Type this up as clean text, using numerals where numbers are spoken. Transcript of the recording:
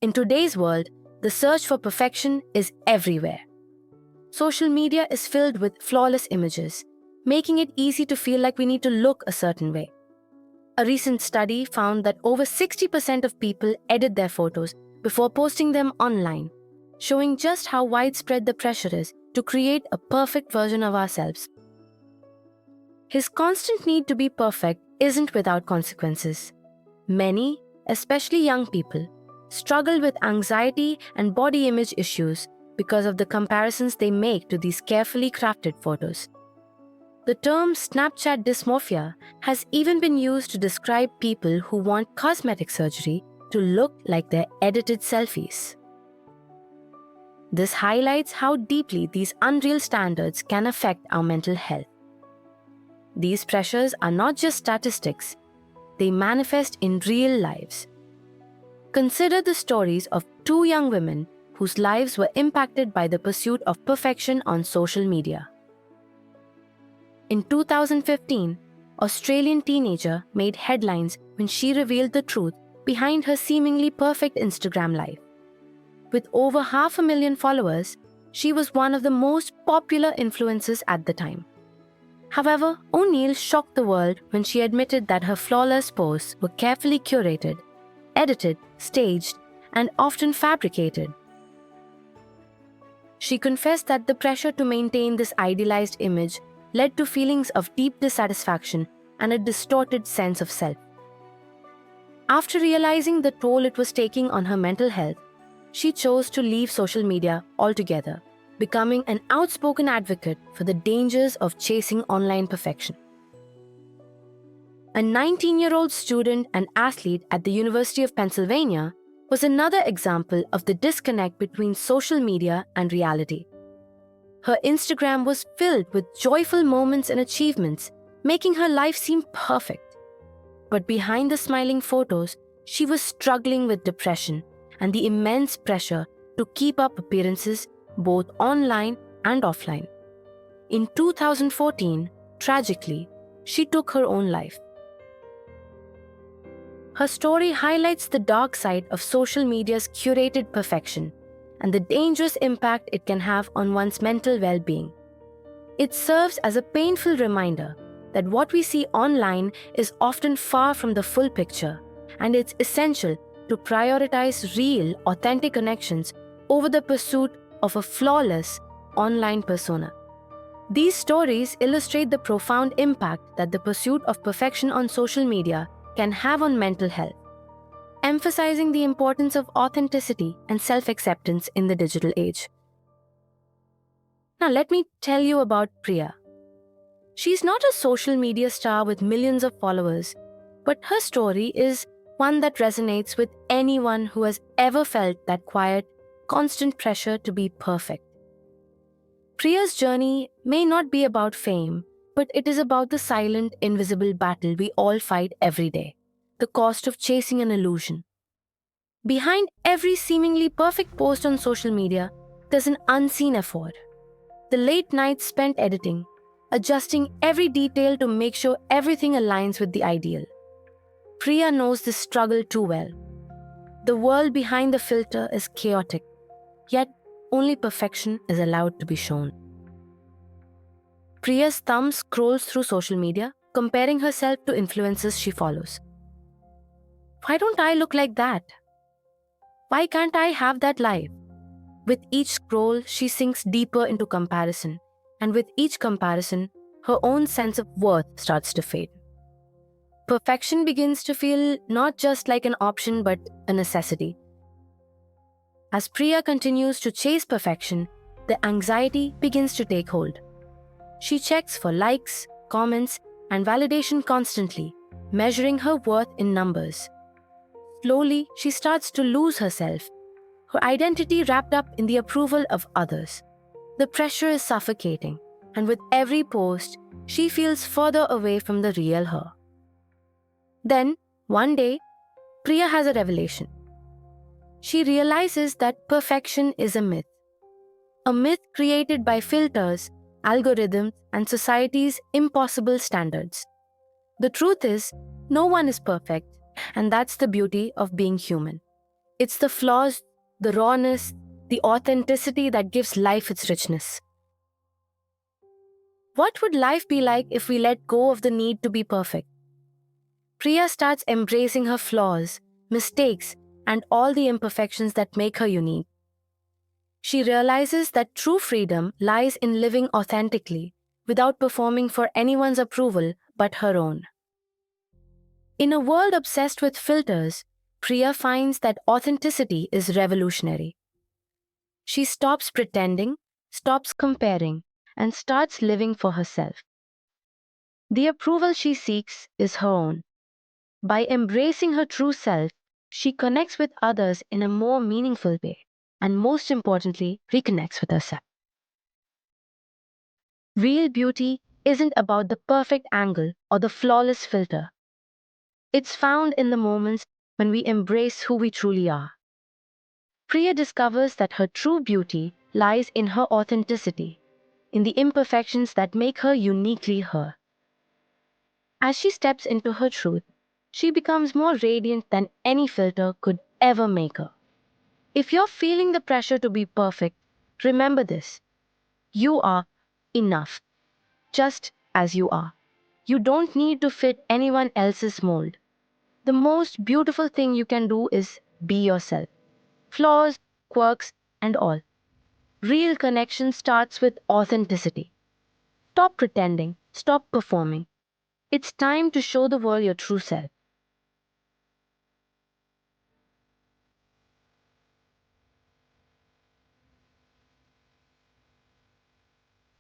In today's world, the search for perfection is everywhere. Social media is filled with flawless images, making it easy to feel like we need to look a certain way. A recent study found that over 60% of people edit their photos before posting them online, showing just how widespread the pressure is to create a perfect version of ourselves. His constant need to be perfect isn't without consequences. Many, especially young people, struggle with anxiety and body image issues because of the comparisons they make to these carefully crafted photos. The term Snapchat dysmorphia has even been used to describe people who want cosmetic surgery to look like their edited selfies. This highlights how deeply these unreal standards can affect our mental health. These pressures are not just statistics, they manifest in real lives. Consider the stories of two young women whose lives were impacted by the pursuit of perfection on social media. In 2015, Australian teenager made headlines when she revealed the truth behind her seemingly perfect Instagram life. With over 500,000 followers, she was one of the most popular influencers at the time. However, O'Neill shocked the world when she admitted that her flawless posts were carefully curated, edited, staged, and often fabricated. She confessed that the pressure to maintain this idealized image led to feelings of deep dissatisfaction and a distorted sense of self. After realizing the toll it was taking on her mental health, she chose to leave social media altogether, becoming an outspoken advocate for the dangers of chasing online perfection. A 19-year-old student and athlete at the University of Pennsylvania was another example of the disconnect between social media and reality. Her Instagram was filled with joyful moments and achievements, making her life seem perfect. But behind the smiling photos, she was struggling with depression and the immense pressure to keep up appearances both online and offline. In 2014, tragically, she took her own life. Her story highlights the dark side of social media's curated perfection and the dangerous impact it can have on one's mental well-being. It serves as a painful reminder that what we see online is often far from the full picture, and it's essential to prioritize real, authentic connections over the pursuit of a flawless online persona. These stories illustrate the profound impact that the pursuit of perfection on social media can have on mental health, emphasizing the importance of authenticity and self-acceptance in the digital age. Now let me tell you about Priya. She's not a social media star with millions of followers, but her story is one that resonates with anyone who has ever felt that quiet, constant pressure to be perfect. Priya's journey may not be about fame, but it is about the silent, invisible battle we all fight every day, the cost of chasing an illusion. Behind every seemingly perfect post on social media, there's an unseen effort. The late nights spent editing, adjusting every detail to make sure everything aligns with the ideal. Priya knows this struggle too well. The world behind the filter is chaotic, yet only perfection is allowed to be shown. Priya's thumb scrolls through social media, comparing herself to influencers she follows. Why don't I look like that? Why can't I have that life? With each scroll, she sinks deeper into comparison, and with each comparison, her own sense of worth starts to fade. Perfection begins to feel not just like an option but a necessity. As Priya continues to chase perfection, the anxiety begins to take hold. She checks for likes, comments, and validation constantly, measuring her worth in numbers. Slowly, she starts to lose herself, her identity wrapped up in the approval of others. The pressure is suffocating, and with every post, she feels further away from the real her. Then, one day, Priya has a revelation. She realizes that perfection is a myth created by filters, algorithms, and society's impossible standards. The truth is, no one is perfect, and that's the beauty of being human. It's the flaws, the rawness, the authenticity that gives life its richness. What would life be like if we let go of the need to be perfect? Priya starts embracing her flaws, mistakes, and all the imperfections that make her unique. She realizes that true freedom lies in living authentically, without performing for anyone's approval but her own. In a world obsessed with filters, Priya finds that authenticity is revolutionary. She stops pretending, stops comparing, and starts living for herself. The approval she seeks is her own. By embracing her true self, she connects with others in a more meaningful way, and most importantly, reconnects with herself. Real beauty isn't about the perfect angle or the flawless filter. It's found in the moments when we embrace who we truly are. Priya discovers that her true beauty lies in her authenticity, in the imperfections that make her uniquely her. As she steps into her truth, she becomes more radiant than any filter could ever make her. If you're feeling the pressure to be perfect, remember this: you are enough, just as you are. You don't need to fit anyone else's mold. The most beautiful thing you can do is be yourself. Flaws, quirks, and all. Real connection starts with authenticity. Stop pretending, stop performing. It's time to show the world your true self.